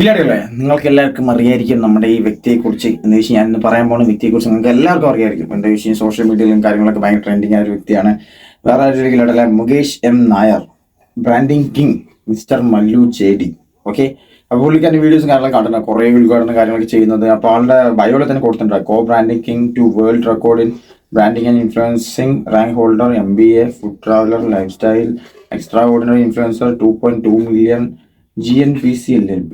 ഇല്ലാടില്ലേ, നിങ്ങൾക്ക് എല്ലാവർക്കും അറിയായിരിക്കും നമ്മുടെ ഈ വ്യക്തിയെക്കുറിച്ച്. എന്ന് വെച്ചാൽ ഞാൻ ഇന്ന് പറയാൻ പോകുന്ന വ്യക്തിയെക്കുറിച്ച് നിങ്ങൾക്ക് എല്ലാവർക്കും അറിയായിരിക്കും. എന്താ വെച്ചാൽ സോഷ്യൽ മീഡിയയിലും കാര്യങ്ങളൊക്കെ ഭയങ്കര ട്രെൻഡിങ് ആയ ഒരു വ്യക്തിയാണ്. വേറെ ആരുടെ Mukesh M Nair, branding king, mister Mallu ചേടി. ഓക്കെ, അപ്പോൾ പുള്ളിക്കാരുടെ വീഡിയോസും കാര്യങ്ങളൊക്കെ കണ്ടിട്ടുണ്ട്, കുറേ ഉദ്ഘാടന കാര്യങ്ങളൊക്കെ ചെയ്യുന്നത്. അപ്പോൾ ആളുടെ ബയോയിൽ തന്നെ കൊടുത്തിട്ടുണ്ട്, co branding king two world record in branding and influencing, rank holder, MBA, food traveller, lifestyle, extraordinary influencer, 2.2 million GNPC LLP.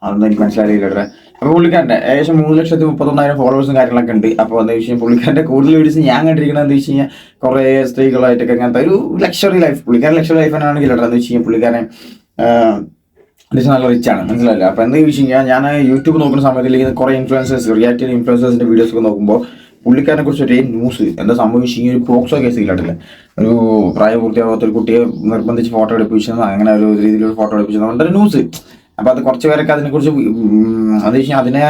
അതൊന്നും എനിക്ക് മനസ്സിലായില്ലേ. അപ്പോൾ പുള്ളിക്കാരൻ്റെ ഏകദേശം 3,31,000 ഫോളോവേഴ്സും കാര്യങ്ങളൊക്കെ ഉണ്ട്. അപ്പോൾ എന്താ വെച്ച് കഴിഞ്ഞാൽ പുള്ളിക്കാരൻ്റെ കൂടുതൽ വീഡിയോസ് ഞാൻ കണ്ടിരിക്കുന്നത് എന്താ വെച്ച് കഴിഞ്ഞാൽ കുറേ സ്ത്രീകളായിട്ടൊക്കെ അങ്ങനത്തെ ഒരു ലക്ഷറി ലൈഫ്, പുള്ളിക്കാരൻ ലക്ഷറി ലൈഫ് തന്നെയാണെങ്കിൽ എന്താ വെച്ച് കഴിഞ്ഞാൽ പുള്ളിക്കാരൻ നല്ല റിച്ചാണ്, മനസ്സിലായില്ല. അപ്പോൾ എന്താ വെച്ച് കഴിഞ്ഞാൽ ഞാൻ യൂട്യൂബ് നോക്കുന്ന സമയത്തിൽ കുറേ ഇൻഫ്ലുവൻസേഴ്സ്, റിയാലിറ്റി ഇൻഫ്ലുവൻസേഴ്സിൻ്റെ വീഡിയോസ് ഒക്കെ നോക്കുമ്പോൾ പുള്ളിക്കാരനെ കുറിച്ച് ഒരു ന്യൂസ് എന്താ സംഭവിച്ചു കഴിഞ്ഞാൽ ഒരു പോക്സോ കേസ് ഇല്ലാട്ടില്ല, ഒരു പ്രായപൂർത്തിയാവാത്ത ഒരു കുട്ടിയെ നിർബന്ധിച്ച് ഫോട്ടോ എടുപ്പിച്ചത്, അങ്ങനെ ഒരു രീതിയിലൊരു ഫോട്ടോ എടുപ്പിച്ചത് കൊണ്ടൊരു ന്യൂസ്. അപ്പോൾ അത് കുറച്ച് പേരൊക്കെ അതിനെക്കുറിച്ച് എന്താ വെച്ചാൽ അതിനെ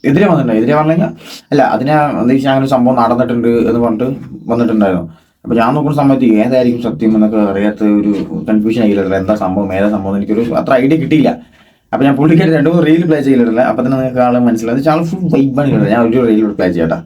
എതിരെ വന്നിട്ടുണ്ട്. എതിരെ പറഞ്ഞു കഴിഞ്ഞാൽ അല്ല, അതിനെ എന്താ വെച്ചാൽ അങ്ങനെ ഒരു സംഭവം നടന്നിട്ടുണ്ട് എന്ന് പറഞ്ഞിട്ട് വന്നിട്ടുണ്ടായിരുന്നു. അപ്പോൾ ഞാൻ നോക്കുന്ന സമയത്ത് ഏതായിരിക്കും സത്യം എന്നൊക്കെ അറിയാത്ത ഒരു കൺഫ്യൂഷൻ ആയില്ല, എന്താ സംഭവം ഏതാ സംഭവം എനിക്കൊരു അത്ര ഐഡിയ കിട്ടിയില്ല. അപ്പോൾ ഞാൻ പുള്ളിക്കാരി 2-3 റീൽ പ്ലേ ചെയ്തിട്ടില്ല. അപ്പോൾ തന്നെ നിങ്ങൾക്ക് ആളെ മനസ്സിലായത് ചാനൽ ഫുൾ വൈബാണ് കിട്ടുന്നത്. ഞാൻ ഒരു റീൽ പ്ലേ ചെയ്യട്ടെ.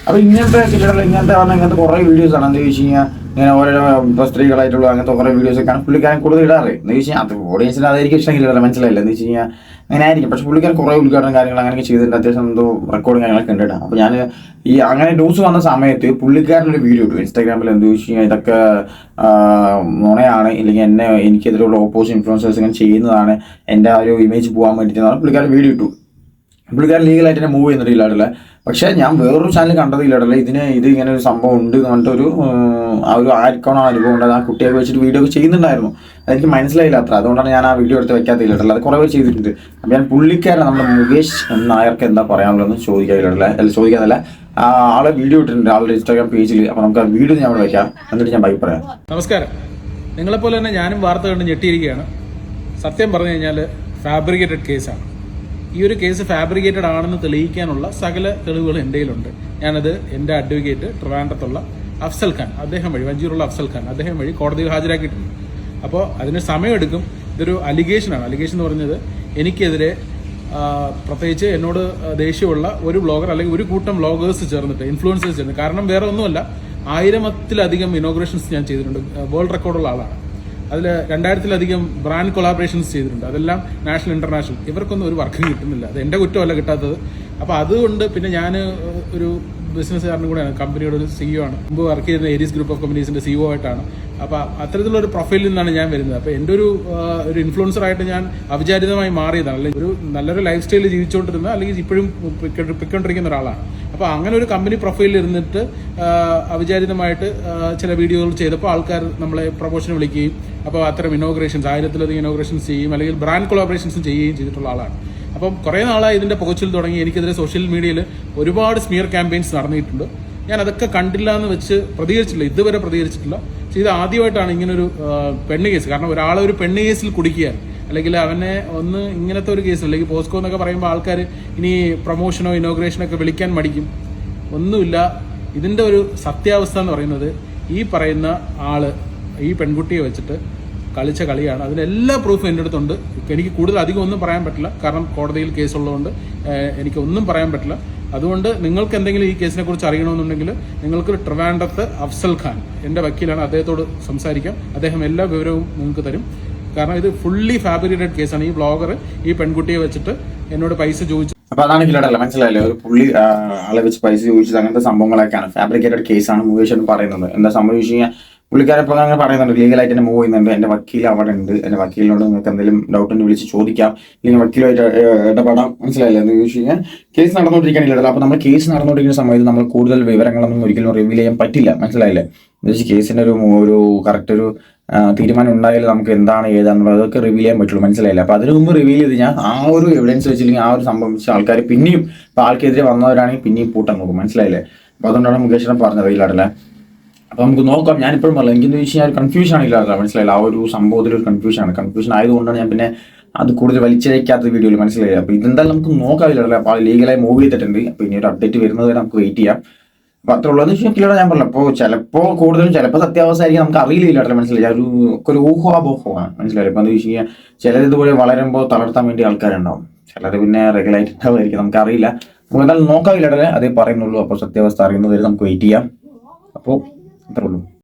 അപ്പോൾ ഇങ്ങനത്തെ കുറേ വീഡിയോസ് ആണ്. എന്താ വെച്ച് കഴിഞ്ഞാൽ ഇങ്ങനെ ഓരോ ഇപ്പോൾ സ്ത്രീകളായിട്ടുള്ള അങ്ങനത്തെ കുറേ വീഡിയോസൊക്കെയാണ് പുള്ളിക്കാരൻ കൂടുതൽ ഇടാറ്. എന്ന് വെച്ച് കഴിഞ്ഞാൽ അത് ഓഡിയൻസിന് അതായിരിക്കും ഇഷ്ടമെങ്കിൽ മനസ്സിലായില്ല. എന്ന് വെച്ച് കഴിഞ്ഞാൽ അങ്ങനെ ആയിരിക്കും. പക്ഷേ പുള്ളിക്കാരൻ കുറേ ഉദ്ഘാടനം കാര്യങ്ങൾ അങ്ങനെയൊക്കെ ചെയ്തിട്ടുണ്ട്. അത്യാവശ്യം എന്തോ റെക്കോർഡിങ് കാര്യങ്ങളൊക്കെ ഉണ്ട്. അപ്പോൾ ഞാൻ ഈ അങ്ങനെ ന്യൂസ് വന്ന സമയത്ത് പുള്ളിക്കാരനൊരു വീഡിയോ ഇട്ടു ഇൻസ്റ്റാഗ്രാമിൽ. എന്താ വെച്ച് കഴിഞ്ഞാൽ ഇതൊക്കെ നുണയാണ്, ഇല്ലെങ്കിൽ എനിക്കെതിരെയുള്ള ഓപ്പോസിറ്റ് ഇൻഫ്ലുവൻസേഴ്സ് ഇങ്ങനെ ചെയ്യുന്നതാണ്, എൻ്റെ ആ ഒരു ഇമേജ് പോകാൻ വേണ്ടിയിട്ടാണ് പുള്ളിക്കാരൻ വീഡിയോ ഇട്ടു. പുള്ളിക്കാരൻ ലീഗലായിട്ട് തന്നെ മൂവ് ചെയ്യുന്നുണ്ട് ഇല്ലാടല്ല. പക്ഷേ ഞാൻ വേറൊരു ചാനൽ കണ്ടത് ഇല്ലാടല്ല, ഇത് ഇങ്ങനെ ഒരു സംഭവം ഉണ്ട് എന്ന് പറഞ്ഞിട്ട് ആ ഒരു ആർക്കാണോ അനുഭവം ഉണ്ട്, ആ കുട്ടിയൊക്കെ വെച്ചിട്ട് വീഡിയോ ഒക്കെ ചെയ്യുന്നുണ്ടായിരുന്നു. അതെനിക്ക് മനസ്സിലായില്ല അത്ര, അതുകൊണ്ടാണ് ഞാൻ ആ വീഡിയോ എടുത്ത് വെക്കാത്ത ഇല്ലാടല്ല. അത് കുറേ പേര് ചെയ്തിട്ടുണ്ട്. അപ്പോൾ ഞാൻ പുള്ളിക്കാരൻ നമ്മുടെ മുകേഷ് നായർക്ക് എന്താ പറയാനുള്ളതെന്ന് ചോദിക്കാതല്ല ആളെ വീഡിയോ ഇട്ടിട്ടുണ്ട് ആളുടെ ഇൻസ്റ്റാഗ്രാം പേജിൽ. അപ്പോൾ നമുക്ക് ആ വീഡിയോ ഞാൻ അവിടെ വയ്ക്കാം, എന്നിട്ട് ഞാൻ ബൈ പറയാം. നമസ്കാരം. നിങ്ങളെപ്പോലെ തന്നെ ഞാനും വാർത്ത കണ്ട് ഞെട്ടിയിരിക്കുകയാണ്. സത്യം പറഞ്ഞു കഴിഞ്ഞാൽ ഫാബ്രിക്കേറ്റഡ് കേസാണ്. ഈ ഒരു കേസ് ഫാബ്രിക്കേറ്റഡ് ആണെന്ന് തെളിയിക്കാനുള്ള സകല തെളിവുകൾ എൻ്റെ കയ്യിലുണ്ട്. ഞാനത് എൻ്റെ അഡ്വക്കേറ്റ് ട്രിവാൻഡ്രത്തുള്ള അഫ്സൽ ഖാൻ, അദ്ദേഹം വഴി, വഞ്ചിയൂരുള്ള അഫ്സൽ ഖാൻ, അദ്ദേഹം വഴി കോടതിയിൽ ഹാജരാക്കിയിട്ടുണ്ട്. അപ്പോൾ അതിന് സമയമെടുക്കും. ഇതൊരു അലിഗേഷനാണ്. അലിഗേഷൻ എന്ന് പറഞ്ഞത് എനിക്കെതിരെ പ്രത്യേകിച്ച് എന്നോട് ദേഷ്യമുള്ള ഒരു ബ്ലോഗർ അല്ലെങ്കിൽ ഒരു കൂട്ടം ബ്ലോഗേഴ്സ് ചേർന്നിട്ട്, ഇൻഫ്ലുവൻസേഴ്സ് ചേർന്ന്, കാരണം വേറെ ഒന്നുമല്ല, 1000-ത്തിലധികം ഇനോഗ്രേഷൻസ് ഞാൻ ചെയ്തിട്ടുണ്ട്. വേൾഡ് റെക്കോർഡുള്ള ആളാണ്. അതിൽ 2000-ത്തിലധികം ബ്രാൻഡ് കൊളാബറേഷൻസ് ചെയ്തിട്ടുണ്ട്. അതെല്ലാം നാഷണൽ ഇന്റർനാഷണൽ. ഇവർക്കൊന്നും ഒരു വർക്കും കിട്ടുന്നില്ല. അത് എൻ്റെ കുറ്റമല്ല കിട്ടാത്തത്. അപ്പോൾ അതുകൊണ്ട് പിന്നെ ഞാൻ ഒരു ബിസിനസ്സുകാരനും കൂടെയാണ്, കമ്പനിയുടെ ഒരു CEO ആണ്. മുമ്പ് വർക്ക് ചെയ്യുന്ന ഏരീസ് ഗ്രൂപ്പ് ഓഫ് കമ്പനീസിന്റെ CEO ആയിട്ടാണ്. അപ്പോൾ അത്തരത്തിലുള്ള ഒരു പ്രൊഫൈലിൽ നിന്നാണ് ഞാൻ വരുന്നത്. അപ്പോൾ എൻ്റെ ഒരു ഇൻഫ്ലുവൻസറായിട്ട് ഞാൻ അവിചാരിതമായി മാറിയതാണ്. അല്ലെങ്കിൽ ഒരു നല്ലൊരു ലൈഫ് സ്റ്റൈലിൽ ജീവിച്ചുകൊണ്ടിരുന്ന, അല്ലെങ്കിൽ ഇപ്പോഴും പൊയ്ക്കൊണ്ടിരിക്കുന്ന ഒരാളാണ്. അപ്പോൾ അങ്ങനെ ഒരു കമ്പനി പ്രൊഫൈലിൽ ഇരുന്നിട്ട് അവിചാരിതമായിട്ട് ചില വീഡിയോകൾ ചെയ്തപ്പോൾ ആൾക്കാർ നമ്മളെ പ്രൊമോഷന് വിളിക്കുകയും, അപ്പോൾ അത്തരം ഇനോഗ്രേഷൻസ് 1000-ത്തിലധികം ഇനോഗ്രേഷൻസ് ചെയ്യുകയും അല്ലെങ്കിൽ ബ്രാൻഡ് കൊളാബറേഷൻസും ചെയ്യുകയും ചെയ്തിട്ടുള്ള ആളാണ്. അപ്പം കുറേ നാളായി ഇതിൻ്റെ പുകച്ചിൽ തുടങ്ങി. എനിക്കെതിരെ സോഷ്യൽ മീഡിയയിൽ ഒരുപാട് സ്മിയർ ക്യാമ്പയിൻസ് നടന്നിട്ടുണ്ട്. ഞാൻ അതൊക്കെ കണ്ടില്ല എന്ന് വെച്ച് പ്രതികരിച്ചിട്ടില്ല, ഇതുവരെ പ്രതികരിച്ചിട്ടില്ല. പക്ഷേ ഇത് ആദ്യമായിട്ടാണ് ഇങ്ങനൊരു പെണ്ണ് കേസ്. കാരണം ഒരാളെ ഒരു പെണ്ണ് കേസിൽ കുടുക്കിയാൽ, അല്ലെങ്കിൽ അവനെ ഒന്ന് ഇങ്ങനത്തെ ഒരു കേസ്, അല്ലെങ്കിൽ പോസ്കോ എന്നൊക്കെ പറയുമ്പോൾ ആൾക്കാർ ഇനി പ്രൊമോഷനോ ഇനോഗ്രേഷനോ ഒക്കെ വിളിക്കാൻ മടിക്കും. ഒന്നുമില്ല. ഇതിൻ്റെ ഒരു സത്യാവസ്ഥ എന്ന് പറയുന്നത്, ഈ പറയുന്ന ആള് ഈ പെൺകുട്ടിയെ വെച്ചിട്ട് കളിച്ച കളിയാണ്. അതിനെല്ലാ പ്രൂഫും എൻ്റെ അടുത്തുണ്ട്. എനിക്ക് കൂടുതൽ അധികം ഒന്നും പറയാൻ പറ്റില്ല, കാരണം കോടതിയിൽ കേസുള്ളതുകൊണ്ട് എനിക്കൊന്നും പറയാൻ പറ്റില്ല. അതുകൊണ്ട് നിങ്ങൾക്ക് എന്തെങ്കിലും ഈ കേസിനെ കുറിച്ച് അറിയണമെന്നുണ്ടെങ്കിൽ നിങ്ങൾക്ക് ട്രിവാൻഡ്രത്ത് അഫ്സൽ ഖാൻ, എൻ്റെ വക്കീലാണ്, അദ്ദേഹത്തോട് സംസാരിക്കാം. അദ്ദേഹം എല്ലാ വിവരവും നിങ്ങൾക്ക് തരും. കാരണം ഇത് ഫുള്ളി ഫാബ്രിക്കേറ്റഡ് കേസാണ്. ഈ ബ്ലോഗർ ഈ പെൺകുട്ടിയെ വെച്ചിട്ട് എന്നോട് പൈസ ചോദിച്ചു. അപ്പോൾ അതാണ് കിലടല്ല, മനസ്സിലായില്ലേ? ഒരു പുള്ളി ആളെ വെച്ച് പൈസ ചോദിച്ചത്, അങ്ങനത്തെ സംഭവങ്ങളൊക്കെയാണ്. ഫാബ്രിക്കേറ്റഡ് കേസാണ് മുകേഷ് പറയുന്നത്. എന്താ സംഭവിച്ചു കഴിഞ്ഞാൽ പുള്ളിക്കാരെ ഇപ്പോൾ അങ്ങനെ പറയുന്നുണ്ട്, ലീഗലായിട്ട് തന്നെ മൂവ് ചെയ്യുന്നുണ്ട്. എൻ്റെ വക്കീൽ അവിടെ ഉണ്ട്, എൻ്റെ വക്കീലിനോട് നിങ്ങൾക്ക് എന്തെങ്കിലും ഡൗട്ട് ഉണ്ടെങ്കിൽ വിളിച്ച് ചോദിക്കാം, അല്ലെങ്കിൽ വക്കീലുമായിട്ട് ഇടപെടാം. മനസ്സിലായില്ലേ? എന്ന് ചോദിച്ചു കഴിഞ്ഞാൽ കേസ് നടന്നുകൊണ്ടിരിക്കാനില്ല. അപ്പോൾ നമ്മൾ കേസ് നടന്നുകൊണ്ടിരിക്കുന്ന സമയത്ത് നമ്മൾ കൂടുതൽ വിവരങ്ങളൊന്നും ഒരിക്കലും റിവീൽ ചെയ്യാൻ പറ്റില്ല. മനസ്സിലായില്ലേ? എന്ന് വെച്ചാൽ കേസിൻ്റെ ഒരു കറക്റ്റ് ഒരു തീരുമാനം ഉണ്ടായാലും നമുക്ക് എന്താണ് ഏതാണെന്നുള്ളത് അതൊക്കെ റിവീൽ ചെയ്യാൻ പറ്റുള്ളൂ. മനസ്സിലായില്ല? അപ്പോൾ അതിനു മുമ്പ് റിവീൽ ചെയ്ത് ഞാൻ ആ ഒരു എവിഡൻസ് വെച്ചില്ലെങ്കിൽ ആ ഒരു സംഭവിച്ച ആൾക്കാർ പിന്നെയും ഇപ്പോൾ ആൾക്കെതിരെ വന്നവരാണെങ്കിൽ പിന്നെയും പൂട്ടാൻ നോക്കും. മനസ്സിലായില്ലേ? അപ്പോൾ അതുകൊണ്ടാണ് മുകേഷിനെ പറഞ്ഞത് ഇല്ലാടല്ലേ. അപ്പോൾ നമുക്ക് നോക്കാം. ഞാനിപ്പോഴും പറയാം, എനിക്കെന്ന് വെച്ച് കഴിഞ്ഞാൽ കൺഫ്യൂഷൻ ആണില്ലാതെ, മനസ്സിലായില്ല? ആ ഒരു സംഭവത്തിൽ ഒരു കൺഫ്യൂഷൻ ആയതുകൊണ്ടാണ് ഞാൻ പിന്നെ അത് കൂടുതൽ വലിച്ചഴിക്കാത്ത വീഡിയോയിൽ. മനസ്സിലായില്ല? അപ്പോൾ ഇതെന്തായാലും നമുക്ക് നോക്കാമില്ല. അപ്പോൾ ലീഗലായി മൂവ് ചെയ്തിട്ടുണ്ട്. അപ്പോൾ ഇനി ഒരു അപ്ഡേറ്റ് വരുന്നത് വരെ നമുക്ക് വെയിറ്റ് ചെയ്യാം. അപ്പൊ അത്ര ഉള്ളതെന്ന് വെച്ചാൽ കിലോ ഞാൻ പറഞ്ഞില്ല. അപ്പോൾ ചിലപ്പോൾ കൂടുതലും ചിലപ്പോൾ സത്യാവസ്ഥ ആയിരിക്കും, നമുക്ക് അറിയില്ല കേട്ടോ, മനസ്സിലായി. ഒരു ഊഹാപോഹമാണ്, മനസ്സിലായി. ഇപ്പൊ എന്താ വെച്ച് കഴിഞ്ഞാൽ ചിലർ ഇതുപോലെ വളരുമ്പോൾ തളർത്താൻ വേണ്ടി ആൾക്കാരുണ്ടാവും, ചിലർ പിന്നെ റെഗുലായിട്ട് ഉണ്ടാവുമായിരിക്കും, നമുക്ക് അറിയില്ല. നമുക്ക് എന്തായാലും നോക്കാവില്ല, അതേ പറയുന്നുള്ളൂ. അപ്പോൾ സത്യാവസ്ഥ അറിയുന്നവരെ നമുക്ക് വെയിറ്റ് ചെയ്യാം. അപ്പോൾ അത്രേ ഉള്ളൂ.